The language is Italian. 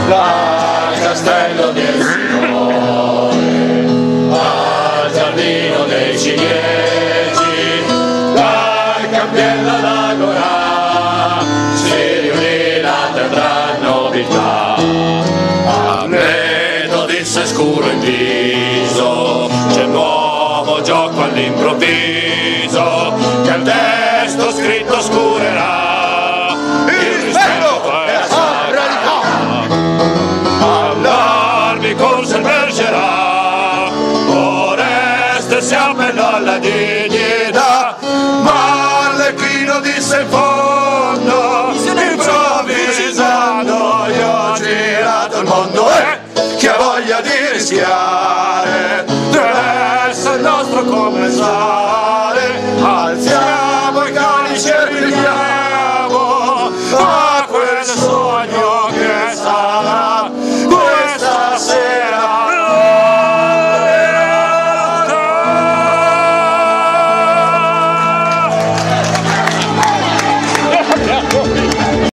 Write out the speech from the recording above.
Dal castello del Signore al giardino dei ciliegi, dal campiello all'agora si riunì la terra nobiltà. Amleto disse scuro in viso, c'è nuovo gioco all'improvviso, che il testo scritto